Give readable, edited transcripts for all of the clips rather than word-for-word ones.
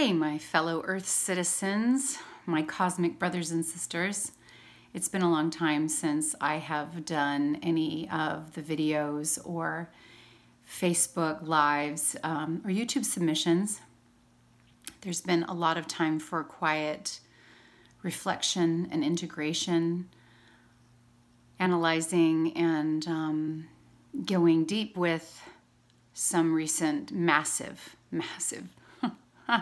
Hey, my fellow Earth citizens, my cosmic brothers and sisters. It's been a long time since I have done any of the videos or Facebook lives or YouTube submissions. There's been a lot of time for quiet reflection and integration, analyzing and going deep with some recent massive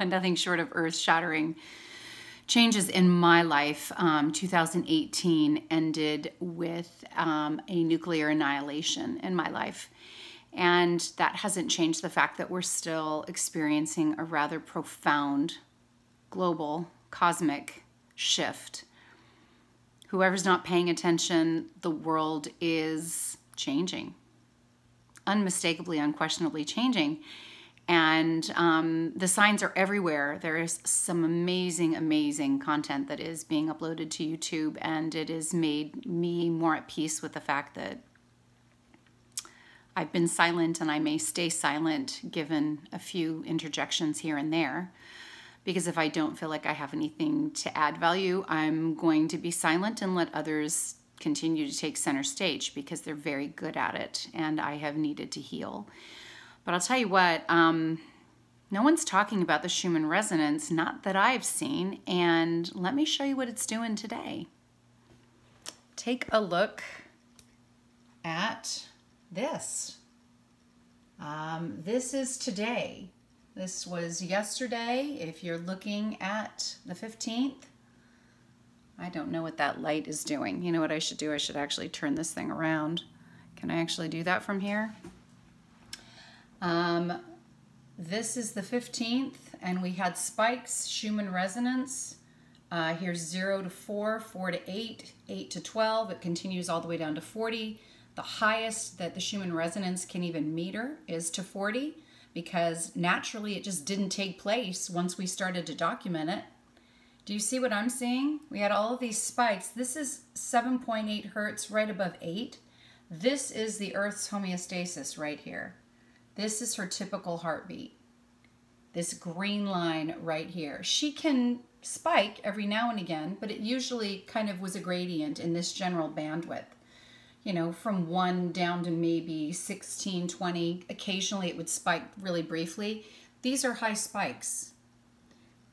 nothing short of earth-shattering changes in my life. 2018 ended with a nuclear annihilation in my life. And that hasn't changed the fact that we're still experiencing a rather profound global cosmic shift. Whoever's not paying attention, the world is changing. Unmistakably, unquestionably changing. And the signs are everywhere. There is some amazing content that is being uploaded to YouTube, and it has made me more at peace with the fact that I've been silent and I may stay silent given a few interjections here and there. Because if I don't feel like I have anything to add value, I'm going to be silent and let others continue to take center stage because they're very good at it and I have needed to heal. But I'll tell you what, no one's talking about the Schumman Resonance, not that I've seen, and let me show you what it's doing today. Take a look at this. This is today. This was yesterday. If you're looking at the 15th, I don't know what that light is doing. You know what I should do? I should actually turn this thing around. Can I actually do that from here? This is the 15th, and we had spikes, Schumman Resonance. Here's 0 to 4, 4 to 8, 8 to 12. It continues all the way down to 40. The highest that the Schumman Resonance can even meter is to 40, because naturally it just didn't take place once we started to document it. Do you see what I'm seeing? We had all of these spikes. This is 7.8 hertz right above 8. This is the Earth's homeostasis right here. This is her typical heartbeat. This green line right here. She can spike every now and again, but it usually kind of was a gradient in this general bandwidth. You know, from 1 down to maybe 16, 20. Occasionally it would spike really briefly. These are high spikes.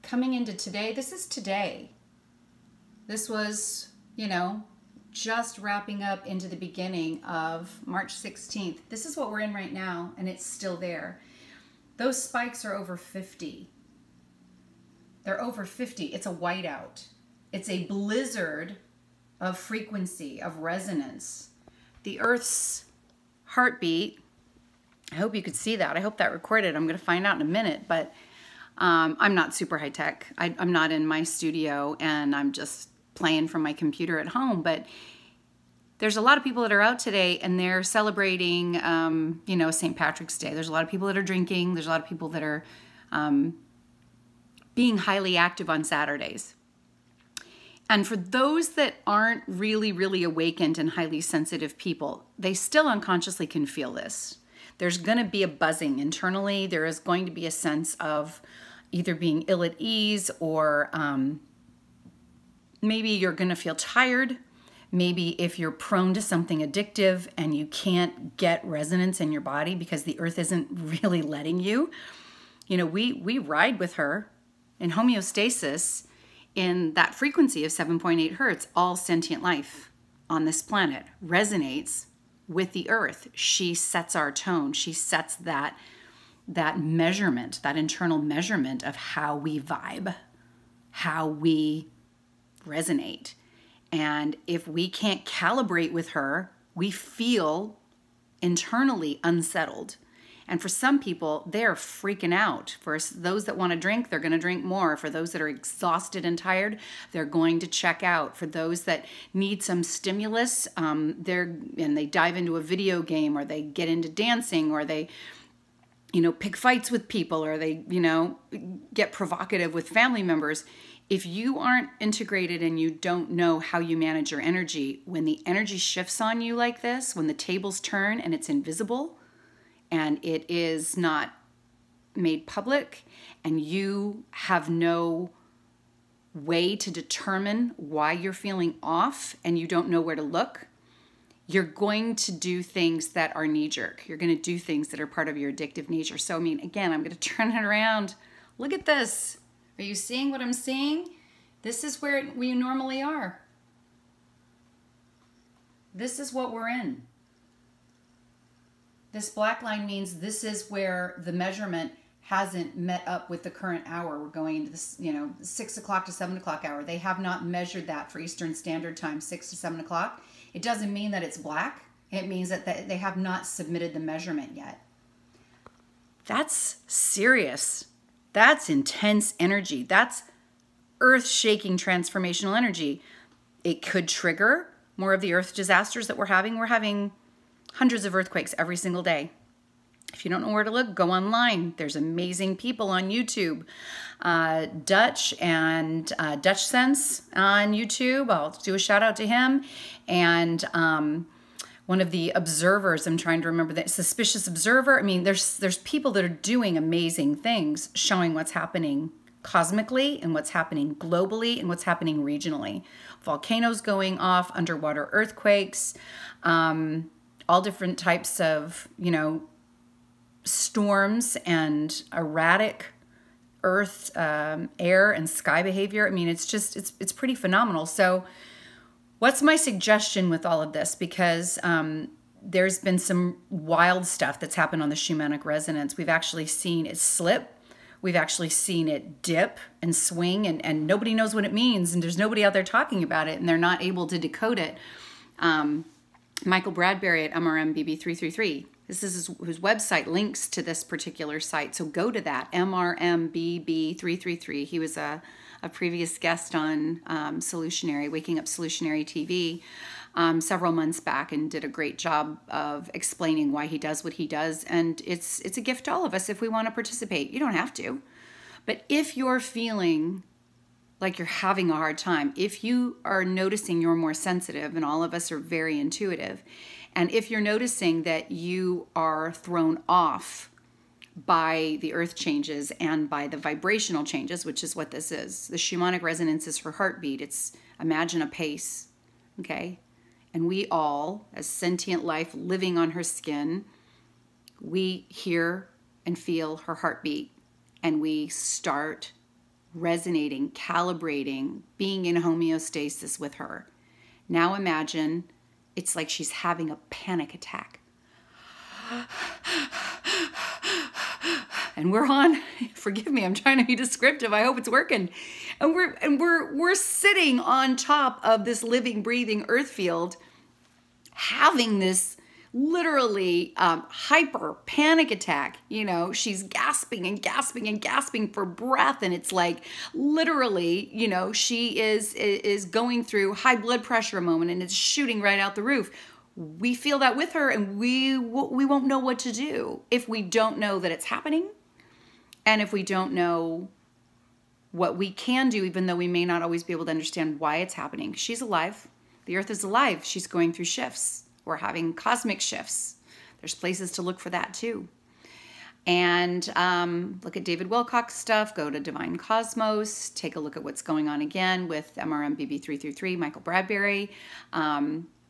Coming into today, this is today. This was, you know, just wrapping up into the beginning of March 16th. This is what we're in right now, and it's still there. Those spikes are over 50. They're over 50. It's a whiteout. It's a blizzard of frequency, of resonance. The Earth's heartbeat, I hope you could see that. I hope that recorded. I'm going to find out in a minute, but I'm not super high tech. I'm not in my studio, and I'm just playing from my computer at home, but there's a lot of people that are out today and they're celebrating, you know, St. Patrick's Day. There's a lot of people that are drinking. There's a lot of people that are being highly active on Saturdays. And for those that aren't really awakened and highly sensitive people, they still unconsciously can feel this. There's going to be a buzzing internally. There is going to be a sense of either being ill at ease or maybe you're going to feel tired. Maybe if you're prone to something addictive and you can't get resonance in your body because the Earth isn't really letting you. You know, we ride with her in homeostasis in that frequency of 7.8 hertz. All sentient life on this planet resonates with the Earth. She sets our tone. She sets that measurement, that internal measurement of how we vibe, how we resonate. And if we can't calibrate with her, we feel internally unsettled. And for some people, they're freaking out. For those that want to drink, they're going to drink more. For those that are exhausted and tired, they're going to check out. For those that need some stimulus, they dive into a video game, or they get into dancing, or they, you know, pick fights with people, or they, you know, get provocative with family members. If you aren't integrated and you don't know how you manage your energy, when the energy shifts on you like this, when the tables turn and it's invisible and it is not made public and you have no way to determine why you're feeling off and you don't know where to look, you're going to do things that are knee-jerk. You're going to do things that are part of your addictive nature. So, I mean, again, I'm going to turn it around. Look at this. Are you seeing what I'm seeing? This is where we normally are. This is what we're in. This black line means this is where the measurement hasn't met up with the current hour. We're going into this, 6 o'clock to 7 o'clock hour. They have not measured that for Eastern Standard Time, 6 to 7 o'clock. It doesn't mean that it's black. It means that they have not submitted the measurement yet. That's serious. That's intense energy. That's earth-shaking transformational energy. It could trigger more of the earth disasters that we're having. We're having hundreds of earthquakes every single day. If you don't know where to look, go online. There's amazing people on YouTube. Dutch and Dutch Sense on YouTube. I'll do a shout out to him. And one of the observers, I'm trying to remember that, Suspicious Observer. I mean, there's people that are doing amazing things, showing what's happening cosmically and what's happening globally and what's happening regionally. Volcanoes going off, underwater earthquakes, all different types of, storms and erratic earth, air and sky behavior. I mean, it's pretty phenomenal. So what's my suggestion with all of this? Because there's been some wild stuff that's happened on the Schumannic resonance. We've actually seen it slip. We've actually seen it dip and swing, and nobody knows what it means, and there's nobody out there talking about it, and they're not able to decode it. Michael Bradbury at MRMBB333. This is his website, links to this particular site. So go to that, MRMBB333. He was a previous guest on Waking Up Solutionary TV several months back and did a great job of explaining why he does what he does. And it's a gift to all of us if we want to participate. You don't have to. But if you're feeling like you're having a hard time, if you are noticing you're more sensitive, and all of us are very intuitive, and if you're noticing that you are thrown off by the earth changes and by the vibrational changes, which is what this is. The Schumanic resonance is her heartbeat. It's, imagine a pace, okay? And we all, as sentient life living on her skin, we hear and feel her heartbeat, and we start resonating, calibrating, being in homeostasis with her. Now imagine it's like she's having a panic attack. And we're on, forgive me, I'm trying to be descriptive. I hope it's working. And we're sitting on top of this living, breathing earth field, having this literally hyper panic attack. She's gasping and gasping and gasping for breath, and it's like literally, she is going through high blood pressure a moment, and it's shooting right out the roof. We feel that with her, and we won't know what to do if we don't know that it's happening, and if we don't know what we can do, even though we may not always be able to understand why it's happening. She's alive. The earth is alive. She's going through shifts. We're having cosmic shifts. There's places to look for that too. And look at David Wilcock's stuff. Go to Divine Cosmos. Take a look at what's going on again with MRMBB333, Michael Bradbury.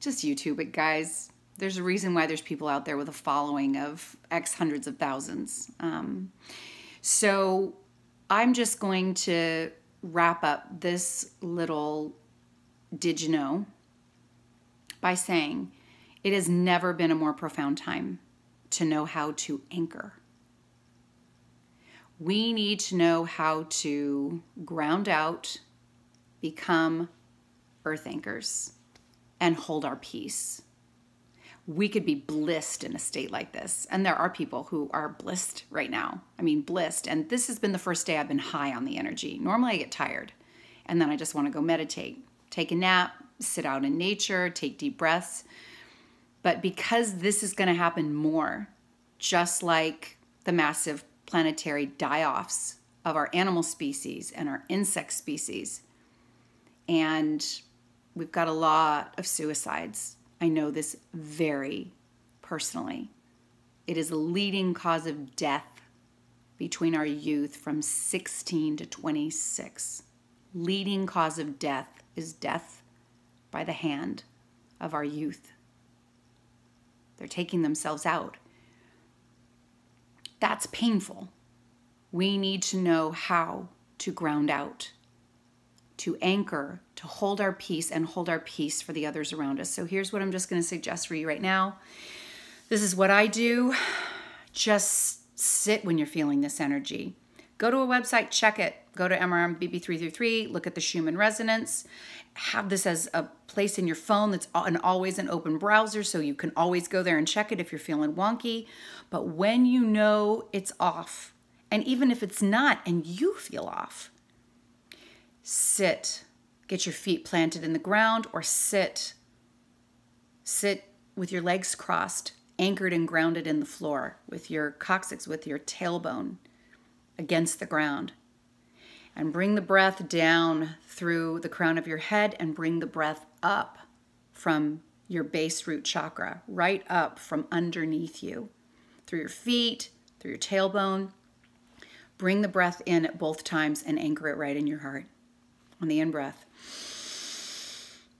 Just YouTube it, guys. There's a reason why there's people out there with a following of X hundreds of thousands. So I'm just going to wrap up this little Did You Know by saying, it has never been a more profound time to know how to anchor. We need to know how to ground out, become earth anchors, and hold our peace. We could be blissed in a state like this. And there are people who are blissed right now. I mean, blissed. And this has been the first day I've been high on the energy. Normally I get tired, and then I just want to go meditate, take a nap, sit out in nature, take deep breaths. But because this is going to happen more, just like the massive planetary die-offs of our animal species and our insect species, and we've got a lot of suicides. I know this very personally. It is a leading cause of death between our youth from 16 to 26. Leading cause of death is death by the hand of our youth. They're taking themselves out. That's painful. We need to know how to ground out, to anchor, to hold our peace and hold our peace for the others around us. So here's what I'm just going to suggest for you right now. This is what I do. Just sit when you're feeling this energy. Go to a website, check it. Go to MRMBB333, look at the Schumman Resonance. Have this as a place in your phone that's always an open browser, so you can always go there and check it if you're feeling wonky. But when you know it's off, and even if it's not and you feel off, sit. Get your feet planted in the ground, or sit. Sit with your legs crossed, anchored and grounded in the floor, with your coccyx, with your tailbone against the ground. And bring the breath down through the crown of your head, and bring the breath up from your base root chakra, right up from underneath you, through your feet, through your tailbone. Bring the breath in at both times and anchor it right in your heart. On the in-breath,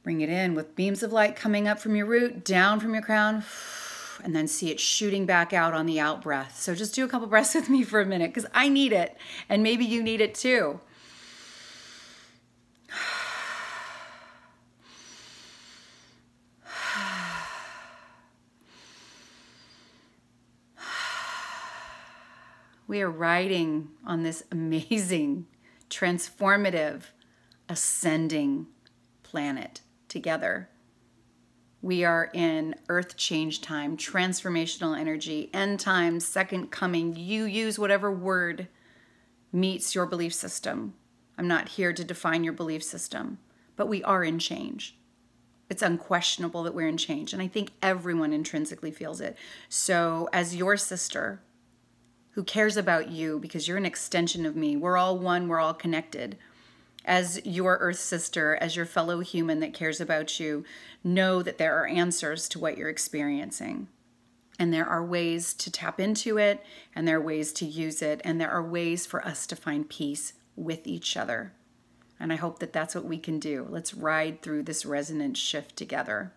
bring it in with beams of light coming up from your root, down from your crown, and then see it shooting back out on the out-breath. So just do a couple breaths with me for a minute, because I need it, and maybe you need it too. We are riding on this amazing, transformative, ascending planet together. We are in earth change time, transformational energy, end times, second coming. You use whatever word meets your belief system. I'm not here to define your belief system, but we are in change. It's unquestionable that we're in change, and I think everyone intrinsically feels it. So as your sister who cares about you, because you're an extension of me, we're all one, we're all connected. As your earth sister, as your fellow human that cares about you, know that there are answers to what you're experiencing. And there are ways to tap into it, and there are ways to use it, and there are ways for us to find peace with each other. And I hope that that's what we can do. Let's ride through this resonance shift together.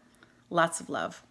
Lots of love.